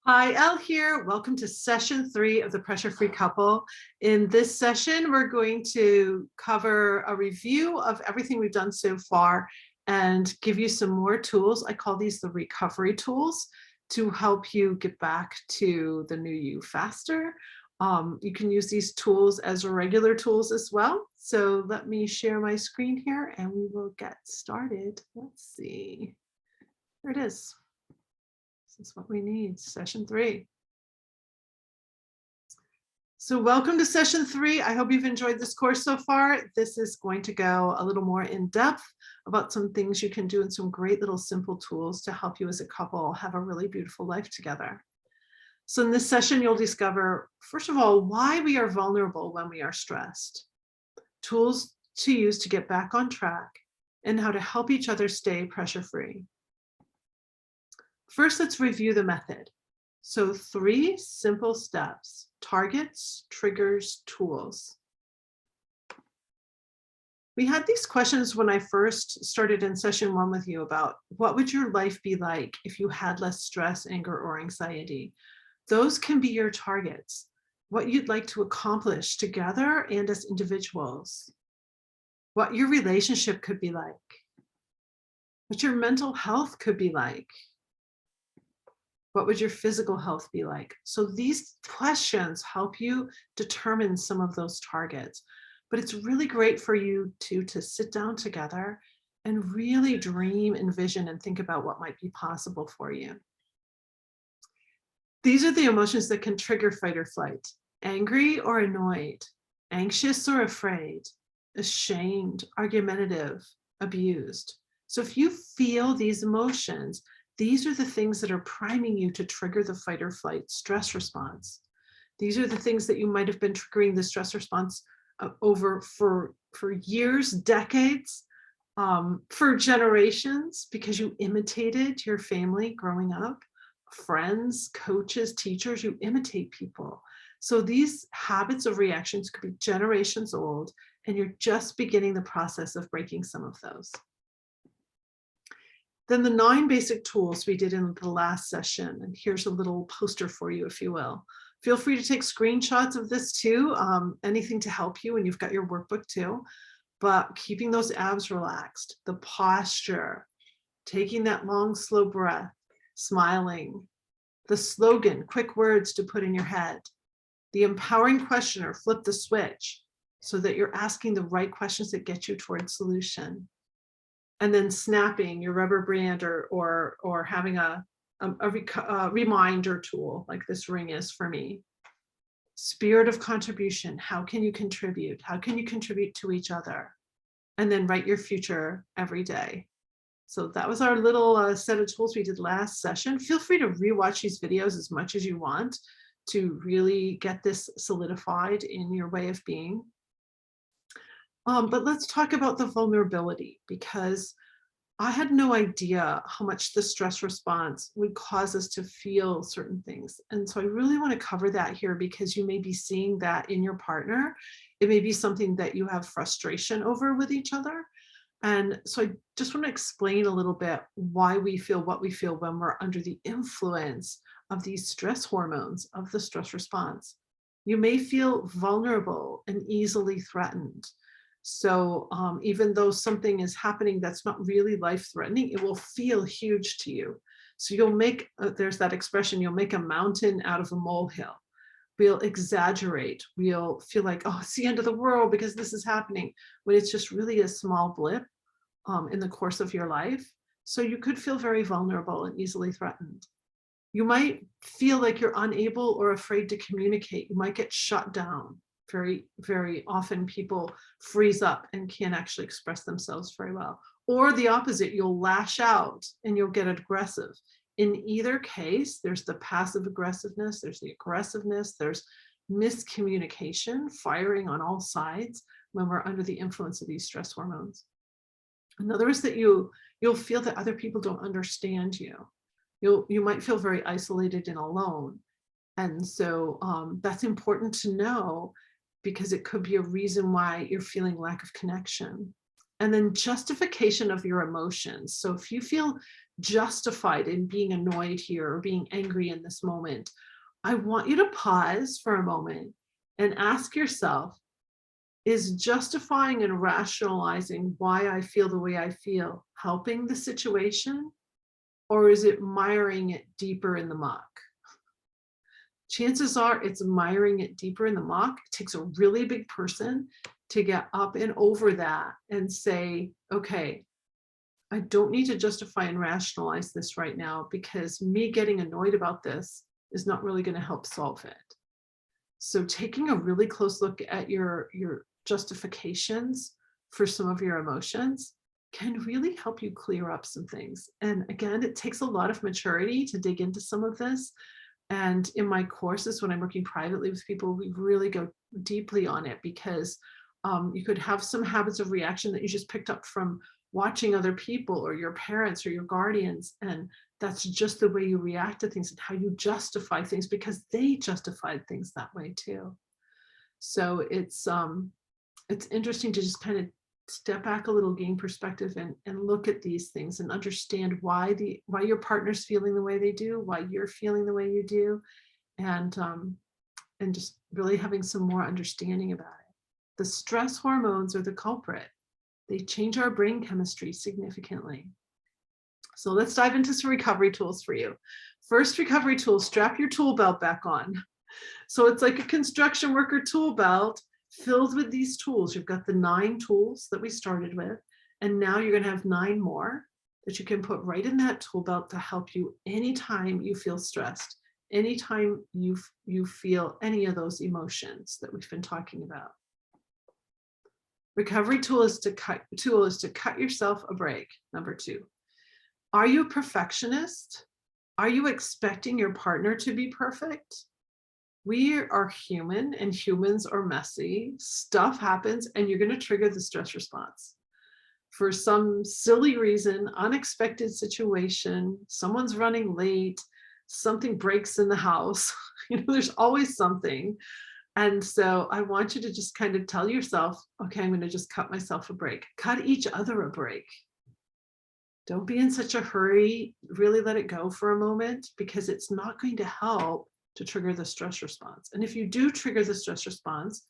Hi, Elle here. Welcome to session 3 of the Pressure Free Couple. In this session, we're going to cover a review of everything we've done so far and give you some more tools. I call these the recovery tools to help you get back to the new you faster. You can use these tools as regular tools as well. So let me share my screen here and we will get started. Let's see. There it is. This is what we need, session 3. So welcome to session 3. I hope you've enjoyed this course so far. This is going to go a little more in depth about some things you can do and some great little simple tools to help you as a couple have a really beautiful life together. So in this session, you'll discover, first of all, why we are vulnerable when we are stressed, tools to use to get back on track, and how to help each other stay pressure-free. First, let's review the method. So 3 simple steps: targets, triggers, tools. We had these questions when I first started in session 1 with you about what would your life be like if you had less stress, anger, or anxiety. Those can be your targets, what you'd like to accomplish together and as individuals, what your relationship could be like, what your mental health could be like. What would your physical health be like? So these questions help you determine some of those targets. But it's really great for you to sit down together and really dream, envision, and think about what might be possible for you. These are the emotions that can trigger fight or flight: angry or annoyed, anxious or afraid, ashamed, argumentative, abused. So if you feel these emotions, these are the things that are priming you to trigger the fight or flight stress response. These are the things that you might have been triggering the stress response over for years, decades, for generations, because you imitated your family growing up, friends, coaches, teachers. You imitate people. So these habits of reactions could be generations old, and you're just beginning the process of breaking some of those. Then the 9 basic tools we did in the last session, and here's a little poster for you, if you will. Feel free to take screenshots of this too, anything to help you, and you've got your workbook too. But keeping those abs relaxed, the posture, taking that long, slow breath, smiling, the slogan, quick words to put in your head, the empowering question or flip the switch so that you're asking the right questions that get you towards solution. And then snapping your rubber band or having a reminder tool like this ring is for me. Spirit of contribution. How can you contribute? How can you contribute to each other? And then write your future every day. So that was our little set of tools we did last session. Feel free to rewatch these videos as much as you want to really get this solidified in your way of being. But let's talk about the vulnerability, because I had no idea how much the stress response would cause us to feel certain things. And so I really want to cover that here, because you may be seeing that in your partner. It may be something that you have frustration over with each other. And so I just want to explain a little bit why we feel what we feel when we're under the influence of these stress hormones of the stress response. You may feel vulnerable and easily threatened. So even though something is happening that's not really life-threatening, it will feel huge to you. So you'll make, there's that expression, you'll make a mountain out of a molehill. We'll exaggerate. We'll feel like, oh, it's the end of the world because this is happening, when it's just really a small blip in the course of your life. So you could feel very vulnerable and easily threatened. You might feel like you're unable or afraid to communicate. You might get shut down. Very, very often people freeze up and can't actually express themselves very well. Or the opposite, you'll lash out and you'll get aggressive. In either case, there's the passive aggressiveness, there's the aggressiveness, there's miscommunication, firing on all sides when we're under the influence of these stress hormones. Another is that you'll feel that other people don't understand you. You might feel very isolated and alone. And so that's important to know, because it could be a reason why you're feeling lack of connection. And then justification of your emotions. So if you feel justified in being annoyed here or being angry in this moment, I want you to pause for a moment and ask yourself, is justifying and rationalizing why I feel the way I feel helping the situation, or is it miring it deeper in the muck? Chances are it's miring it deeper in the muck. It takes a really big person to get up and over that and say, okay, I don't need to justify and rationalize this right now because me getting annoyed about this is not really going to help solve it. So taking a really close look at your justifications for some of your emotions can really help you clear up some things. And again, it takes a lot of maturity to dig into some of this. And in my courses, when I'm working privately with people, we really go deeply on it because you could have some habits of reaction that you just picked up from watching other people or your parents or your guardians. And that's just the way you react to things and how you justify things because they justified things that way too. So it's interesting to just kind of step back a little, gain perspective and look at these things and understand why your partner's feeling the way they do, why you're feeling the way you do, and just really having some more understanding about it. The stress hormones are the culprit. They change our brain chemistry significantly. So let's dive into some recovery tools for you. First recovery tool, strap your tool belt back on. So it's like a construction worker tool belt filled with these tools. You've got the 9 tools that we started with, and now you're going to have 9 more that you can put right in that tool belt to help you anytime you feel stressed, anytime you feel any of those emotions that we've been talking about. Recovery tool is to cut yourself a break. Number 2. Are you a perfectionist? Are you expecting your partner to be perfect? We are human and humans are messy. Stuff happens and you're going to trigger the stress response. For some silly reason, unexpected situation, someone's running late, something breaks in the house, there's always something. And so I want you to just kind of tell yourself, okay, I'm going to just cut myself a break. Cut each other a break. Don't be in such a hurry. Really let it go for a moment because it's not going to help to trigger the stress response. And if you do trigger the stress response,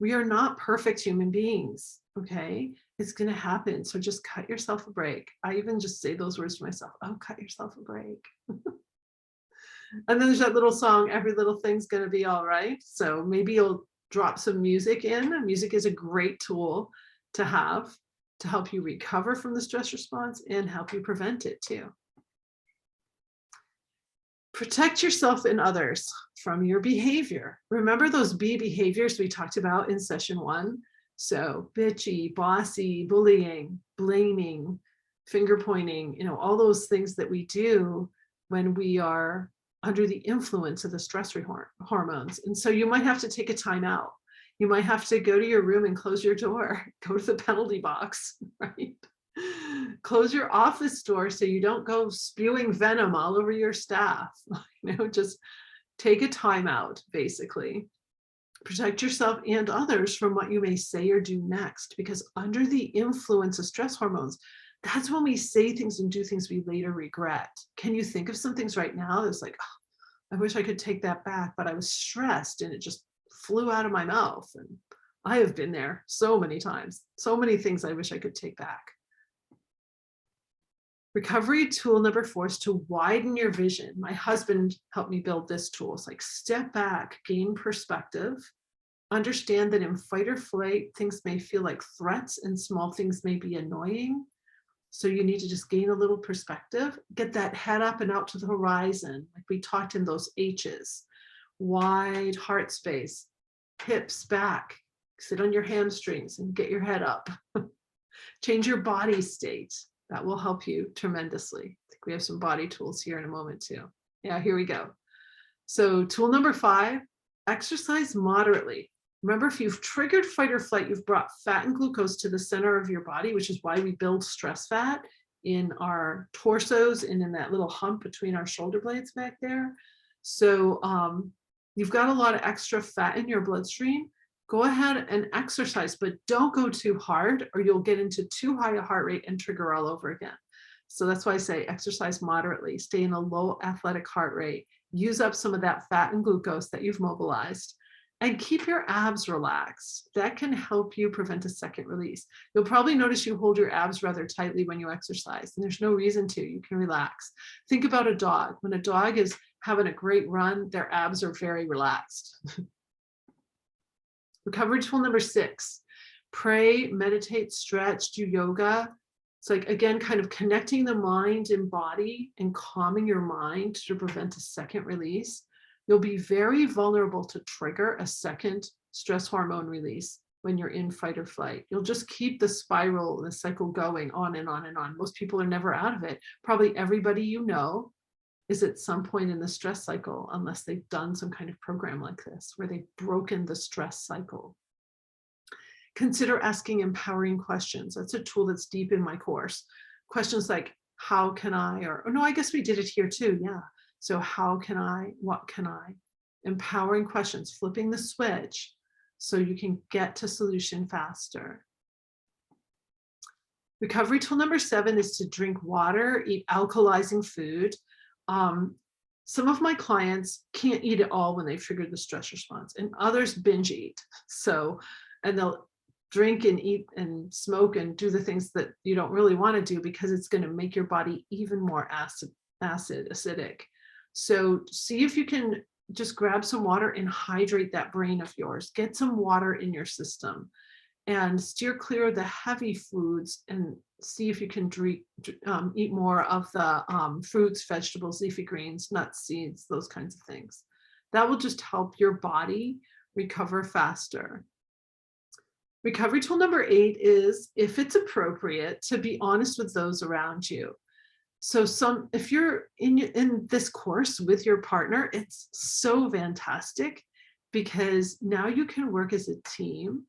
we are not perfect human beings, okay? It's going to happen. So just cut yourself a break. I even just say those words to myself, oh, cut yourself a break. And then there's that little song, every little thing's going to be all right. So maybe you'll drop some music in. Music is a great tool to have to help you recover from the stress response and help you prevent it too. Protect yourself and others from your behavior. Remember those B behaviors we talked about in session 1? So bitchy, bossy, bullying, blaming, finger pointing, all those things that we do when we are under the influence of the stress hormones. And so you might have to take a time out. You might have to go to your room and close your door, go to the penalty box, right? Close your office door so you don't go spewing venom all over your staff. Just take a time out, basically. Protect yourself and others from what you may say or do next, because under the influence of stress hormones, that's when we say things and do things we later regret. Can you think of some things right now that's like, oh, I wish I could take that back, but I was stressed and it just flew out of my mouth. And I have been there so many times, so many things I wish I could take back. Recovery tool number 4 is to widen your vision. My husband helped me build this tool. It's like step back, gain perspective, understand that in fight or flight, things may feel like threats and small things may be annoying. So you need to just gain a little perspective, get that head up and out to the horizon, like we talked in those H's. Wide heart space, hips back, sit on your hamstrings and get your head up. Change your body state. That will help you tremendously. I think we have some body tools here in a moment too. Yeah, here we go. So tool number 5, exercise moderately. Remember, if you've triggered fight or flight, you've brought fat and glucose to the center of your body, which is why we build stress fat in our torsos and in that little hump between our shoulder blades back there. So you've got a lot of extra fat in your bloodstream. go ahead and exercise, but don't go too hard or you'll get into too high a heart rate and trigger all over again. So that's why I say exercise moderately, stay in a low athletic heart rate, use up some of that fat and glucose that you've mobilized, and keep your abs relaxed. That can help you prevent a second release. You'll probably notice you hold your abs rather tightly when you exercise, and there's no reason to. You can relax. Think about a dog. When a dog is having a great run, their abs are very relaxed. Recovery tool number 6, pray, meditate, stretch, do yoga. It's like, again, kind of connecting the mind and body and calming your mind to prevent a second release. You'll be very vulnerable to trigger a second stress hormone release when you're in fight or flight. You'll just keep the spiral, the cycle going on and on and on. Most people are never out of it. Probably everybody you know is at some point in the stress cycle, unless they've done some kind of program like this, where they've broken the stress cycle. Consider asking empowering questions. That's a tool that's deep in my course. Questions like, how can I, or no, I guess we did it here too. Yeah. So how can I, what can I? Empowering questions, flipping the switch so you can get to solution faster. Recovery tool number 7 is to drink water, eat alkalizing food. Some of my clients can't eat at all when they've triggered the stress response, and others binge eat. So, and they'll drink and eat and smoke and do the things that you don't really want to do because it's going to make your body even more acidic. So see if you can just grab some water and hydrate that brain of yours. Get some water in your system and steer clear of the heavy foods and see if you can eat more of the fruits, vegetables, leafy greens, nuts, seeds, those kinds of things. That will just help your body recover faster. Recovery tool number 8 is, if it's appropriate, to be honest with those around you. So if you're in this course with your partner, it's so fantastic because now you can work as a team.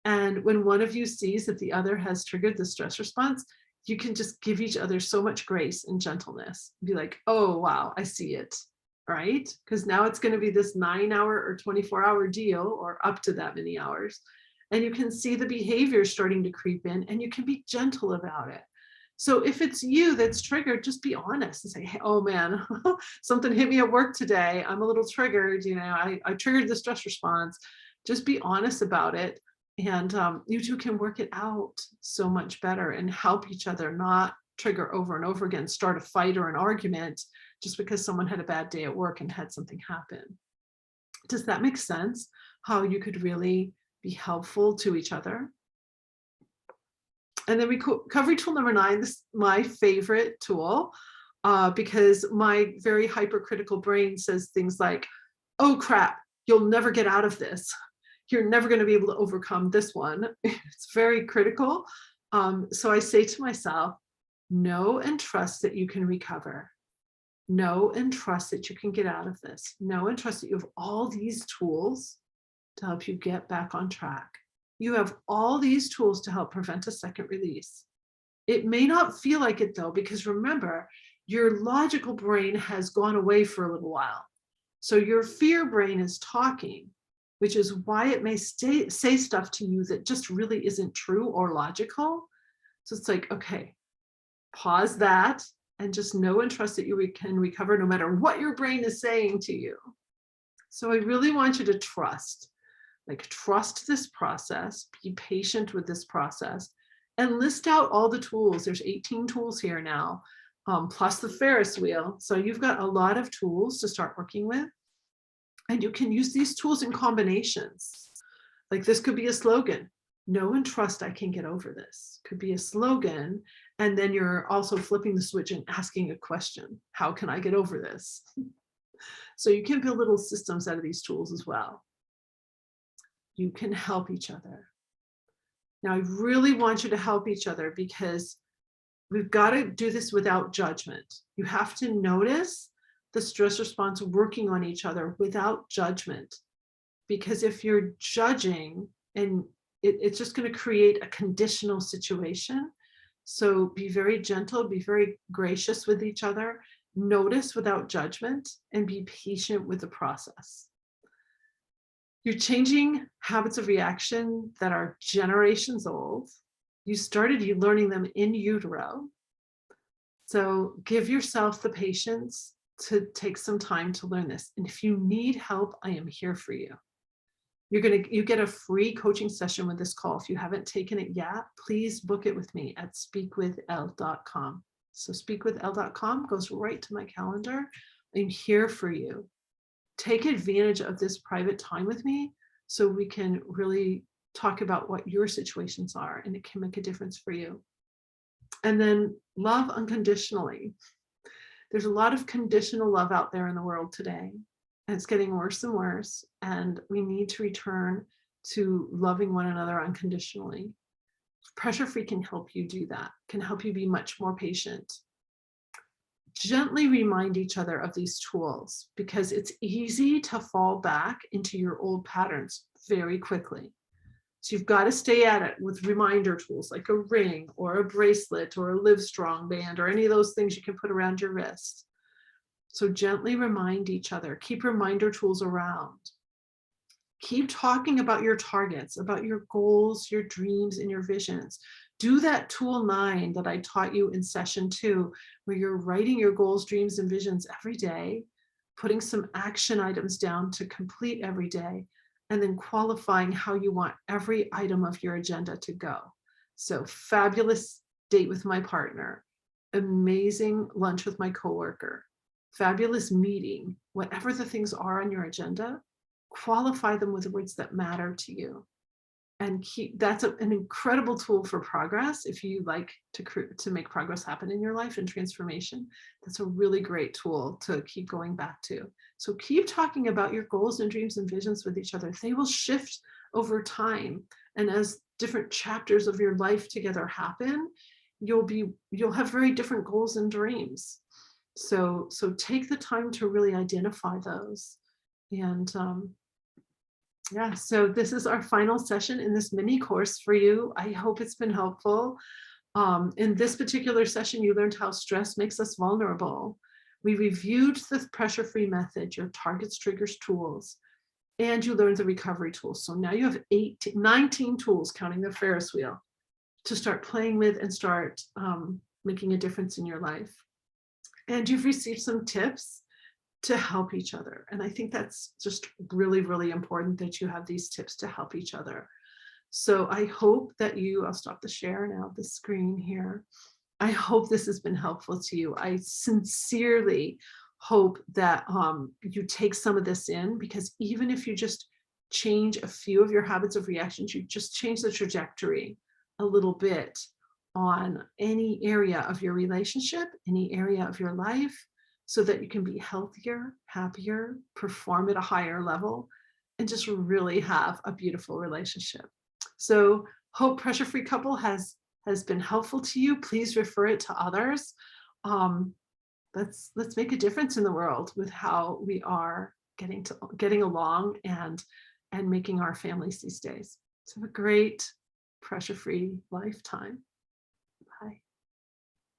And when one of you sees that the other has triggered the stress response, you can just give each other so much grace and gentleness. Be like, oh, wow, I see it, right? Because now it's going to be this 9-hour or 24-hour deal, or up to that many hours. And you can see the behavior starting to creep in and you can be gentle about it. So if it's you that's triggered, just be honest and say, hey, oh man, something hit me at work today. I'm a little triggered. I triggered the stress response. Just be honest about it. And you two can work it out so much better and help each other not trigger over and over again, start a fight or an argument just because someone had a bad day at work and had something happen. Does that make sense? How you could really be helpful to each other? And then recovery tool number 9, this is my favorite tool because my very hypercritical brain says things like, oh crap, you'll never get out of this. You're never going to be able to overcome this one. It's very critical. So I say to myself, know and trust that you can recover. Know and trust that you can get out of this. Know and trust that you have all these tools to help you get back on track. You have all these tools to help prevent a second release. It may not feel like it though, because remember, your logical brain has gone away for a little while. So your fear brain is talking, which is why it may say stuff to you that just really isn't true or logical. So it's like, okay, pause that and just know and trust that you can recover no matter what your brain is saying to you. So I really want you to trust this process, be patient with this process, and list out all the tools. There's 18 tools here now, plus the Ferris wheel. So you've got a lot of tools to start working with. And you can use these tools in combinations. Like this could be a slogan, know and trust I can get over this. Could be a slogan. And then you're also flipping the switch and asking a question. How can I get over this? So you can build little systems out of these tools as well. You can help each other. Now, I really want you to help each other because we've got to do this without judgment. You have to notice the stress response working on each other without judgment. Because if you're judging, and it's just going to create a conditional situation. So be very gentle, be very gracious with each other, notice without judgment, and be patient with the process. You're changing habits of reaction that are generations old. You started you learning them in utero. So give yourself the patience to take some time to learn this. And if you need help, I am here for you. You get a free coaching session with this call. If you haven't taken it yet, please book it with me at speakwithelle.com. So speakwithelle.com goes right to my calendar. I'm here for you. Take advantage of this private time with me so we can really talk about what your situations are, and it can make a difference for you. And then love unconditionally. There's a lot of conditional love out there in the world today, and it's getting worse and worse. And we need to return to loving one another unconditionally. Pressure Free can help you do that, can help you be much more patient. Gently remind each other of these tools, because it's easy to fall back into your old patterns very quickly. So you've got to stay at it with reminder tools like a ring or a bracelet or a Livestrong band or any of those things you can put around your wrist. So gently remind each other. Keep reminder tools around. Keep talking about your targets, about your goals, your dreams, and your visions. Do that tool 9 that I taught you in session 2, where you're writing your goals, dreams, and visions every day, putting some action items down to complete every day, and then qualifying how you want every item of your agenda to go. So fabulous date with my partner, amazing lunch with my coworker, fabulous meeting, whatever the things are on your agenda, qualify them with words that matter to you. And that's an incredible tool for progress. If you like to make progress happen in your life and transformation, that's a really great tool to keep going back to. So keep talking about your goals and dreams and visions with each other. They will shift over time. And as different chapters of your life together happen, you'll have very different goals and dreams. So take the time to really identify those. And yeah, so this is our final session in this mini course for you. I hope it's been helpful. In this particular session, you learned how stress makes us vulnerable. We reviewed the pressure-free method, your targets, triggers, tools, and you learned the recovery tools. So now you have 19 tools, counting the Ferris wheel, to start playing with and start making a difference in your life. And you've received some tips to help each other. And I think that's just really, really important that you have these tips to help each other. So I hope that I'll stop the share now, the screen here. I hope this has been helpful to you. I sincerely hope that you take some of this in, because even if you just change a few of your habits of reactions, you just change the trajectory a little bit on any area of your relationship, any area of your life, so that you can be healthier, happier, perform at a higher level, and just really have a beautiful relationship. So hope Pressure Free Couple has been helpful to you. Please refer it to others. Let's make a difference in the world with how we are getting along and making our families these days. So have a great pressure-free lifetime.